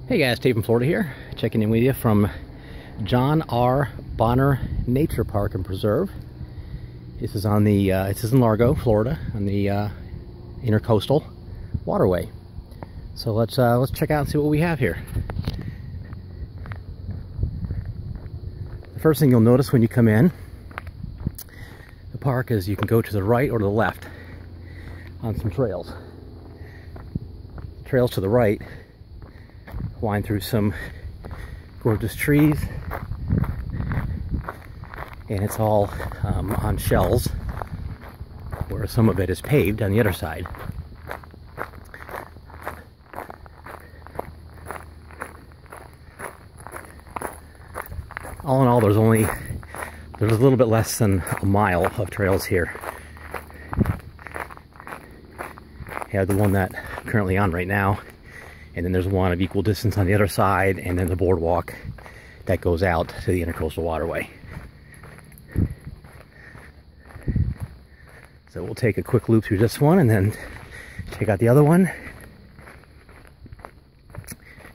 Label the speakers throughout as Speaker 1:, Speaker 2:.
Speaker 1: Hey guys, Steve from Florida here, checking in with you from John R. Bonner Nature Park and Preserve. This is on the this is in Largo, Florida, on the intercoastal waterway. So let's check out and see what we have here. The first thing you'll notice when you come in the park is you can go to the right or to the left on some trails. Trails to the right wind through some gorgeous trees, and it's all on shells, where some of it is paved on the other side. All in all, there's a little bit less than a mile of trails here. You have the one that I'm currently on right now, and then there's one of equal distance on the other side, and then the boardwalk that goes out to the intercoastal waterway. So we'll take a quick loop through this one and then check out the other one,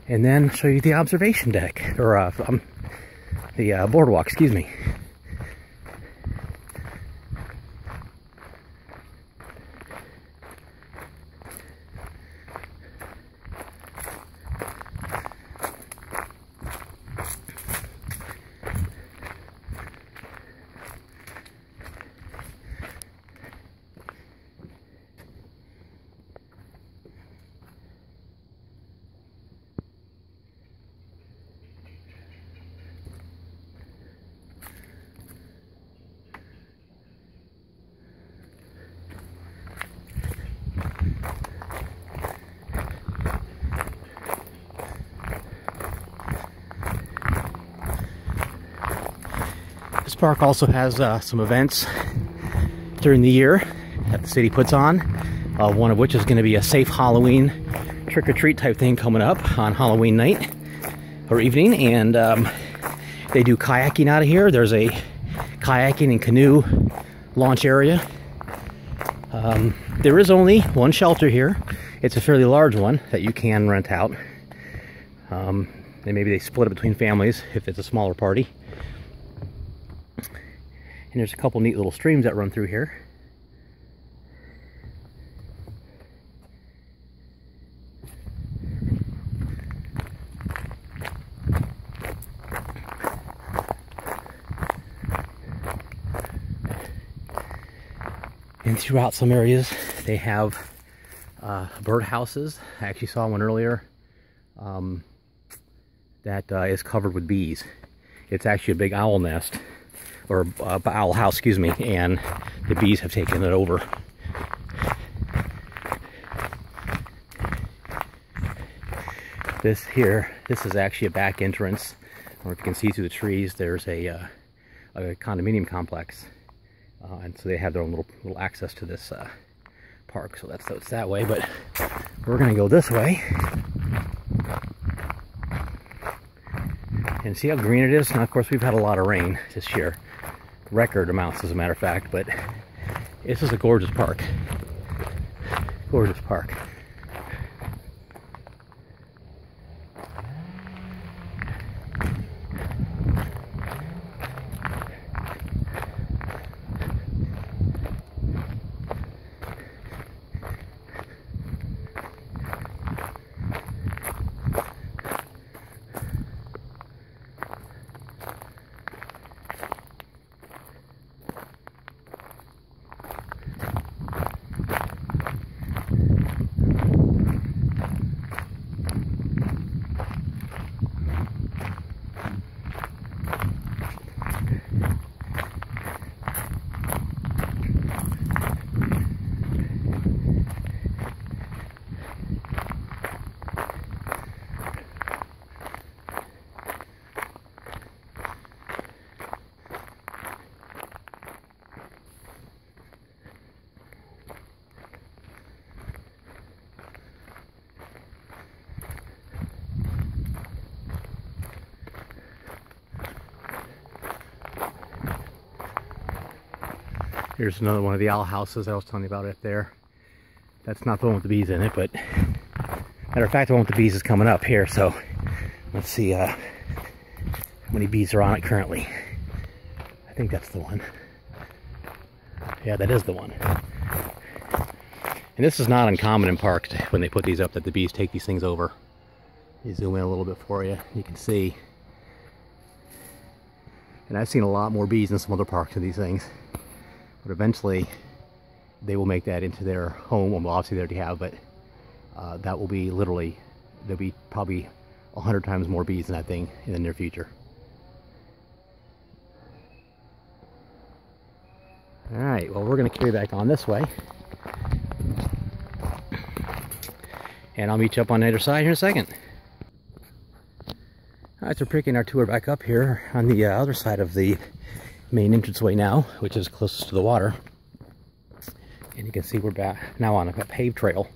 Speaker 1: and then show you the observation deck, or the boardwalk, excuse me. This park also has some events during the year that the city puts on, one of which is going to be a safe Halloween trick-or-treat type thing coming up on Halloween night or evening, and they do kayaking out of here. There's a kayaking and canoe launch area. There is only one shelter here. It's a fairly large one that you can rent out, and maybe they split it between families if it's a smaller party. And there's a couple neat little streams that run through here. And throughout some areas they have bird houses. I actually saw one earlier that is covered with bees. It's actually a big owl nest, or owl house, excuse me, and the bees have taken it over. This is actually a back entrance, or if you can see through the trees, there's a condominium complex, and so they have their own little access to this park. So it's that way, but we're gonna go this way and see how green it is. Now, of course, we've had a lot of rain this year. Record amounts, as a matter of fact, but this is a gorgeous park. Gorgeous park. Here's another one of the owl houses I was telling you about right there. That's not the one with the bees in it, but matter of fact, the one with the bees is coming up here, so Let's see how many bees are on it currently. I think that's the one. Yeah, that is the one. And this is not uncommon in parks when they put these up, that the bees take these things over. You zoom in a little bit for you, you can see. And I've seen a lot more bees in some other parks of these things. But eventually, they will make that into their home. Well, obviously they already have, but that will be literally, there'll be probably 100 times more bees in that thing in the near future. Alright, well, we're going to carry back on this way. And I'll meet you up on the other side here in a second. Alright, so we're picking our tour back up here on the other side of the main entranceway now, which is closest to the water. And you can see we're back now on a paved trail.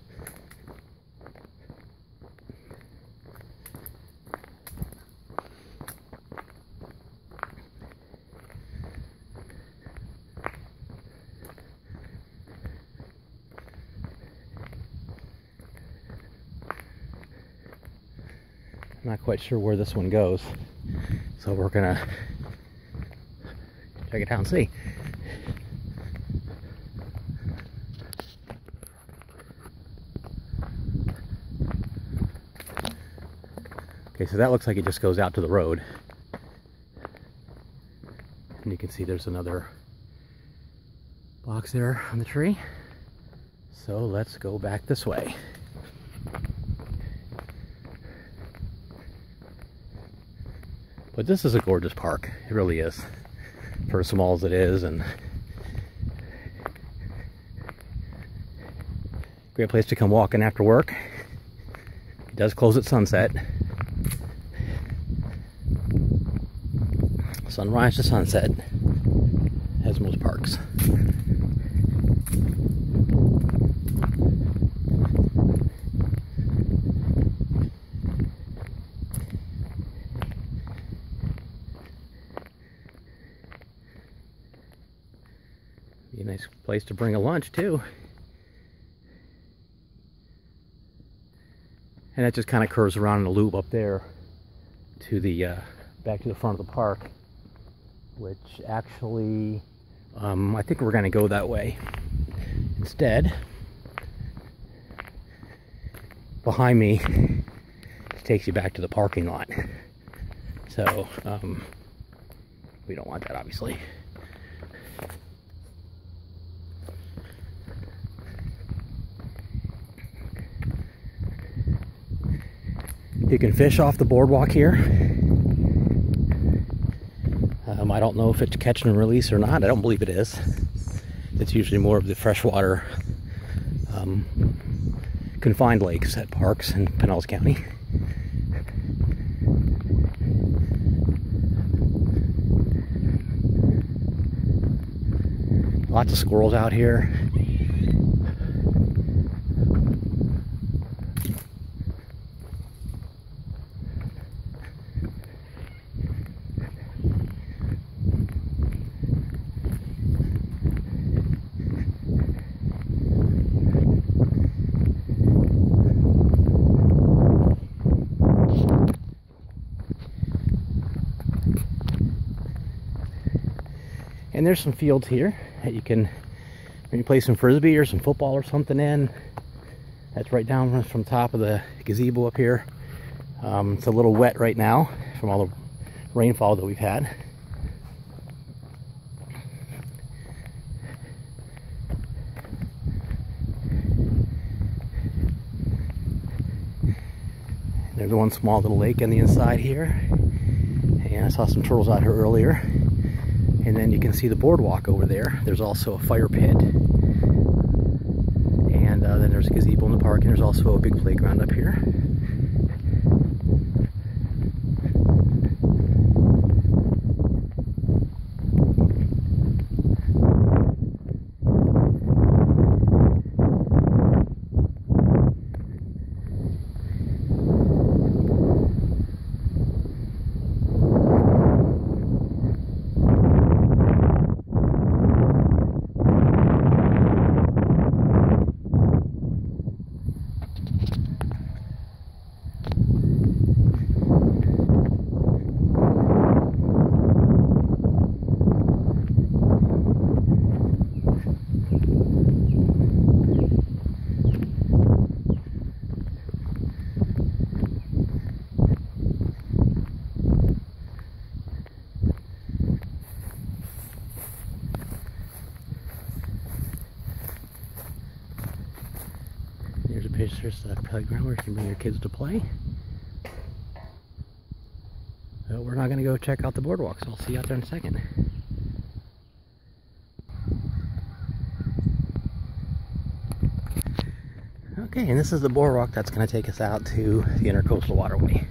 Speaker 1: I'm not quite sure where this one goes, so we're gonna check it out and see. Okay, so that looks like it just goes out to the road. And you can see there's another box there on the tree. So let's go back this way. But this is a gorgeous park. It really is. For as small as it is, and great place to come walking after work. It does close at sunset. Sunrise to sunset, as most parks. Be a nice place to bring a lunch too. And that just kind of curves around in a loop up there to the back to the front of the park, which actually I think we're going to go that way instead. Behind me it takes you back to the parking lot, so we don't want that, obviously. You can fish off the boardwalk here. I don't know if it's catch and release or not. I don't believe it is. It's usually more of the freshwater confined lakes at parks in Pinellas County. Lots of squirrels out here. And there's some fields here that you can maybe play some frisbee or some football or something in. That's right down from top of the gazebo up here. It's a little wet right now from all the rainfall that we've had. There's one small little lake on the inside here. And I saw some turtles out here earlier. And then you can see the boardwalk over there. There's also a fire pit. And then there's a gazebo in the park, and there's also a big playground up here. There's a playground where you can bring your kids to play. So we're not going to go check out the boardwalk, so I'll see you out there in a second. Okay, and this is the boardwalk that's going to take us out to the Intercoastal Waterway.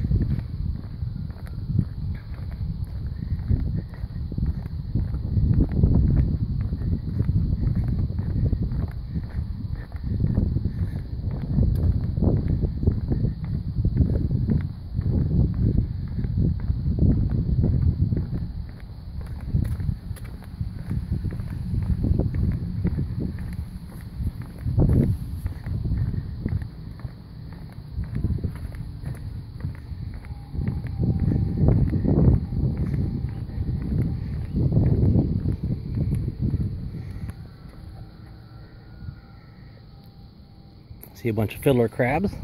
Speaker 1: See a bunch of fiddler crabs. See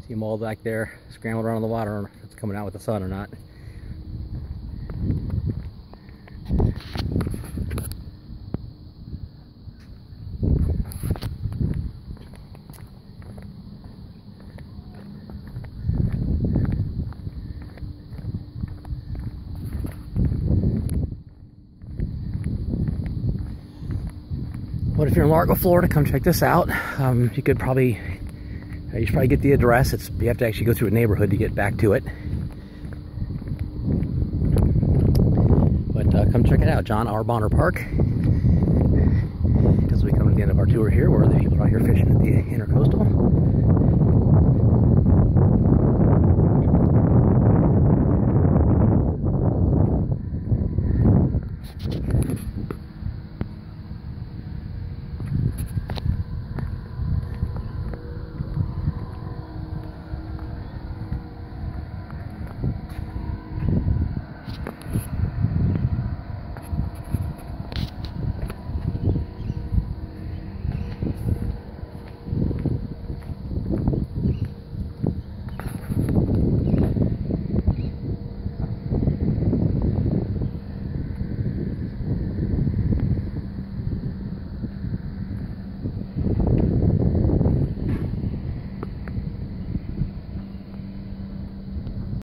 Speaker 1: them all back there scrambling around in the water. I don't know if it's coming out with the sun or not. But if you're in Largo, Florida, come check this out. You should probably get the address. You have to actually go through a neighborhood to get back to it. But come check it out, John R. Bonner Park. As we come to the end of our tour here, where the people are out here fishing at the Intercoastal.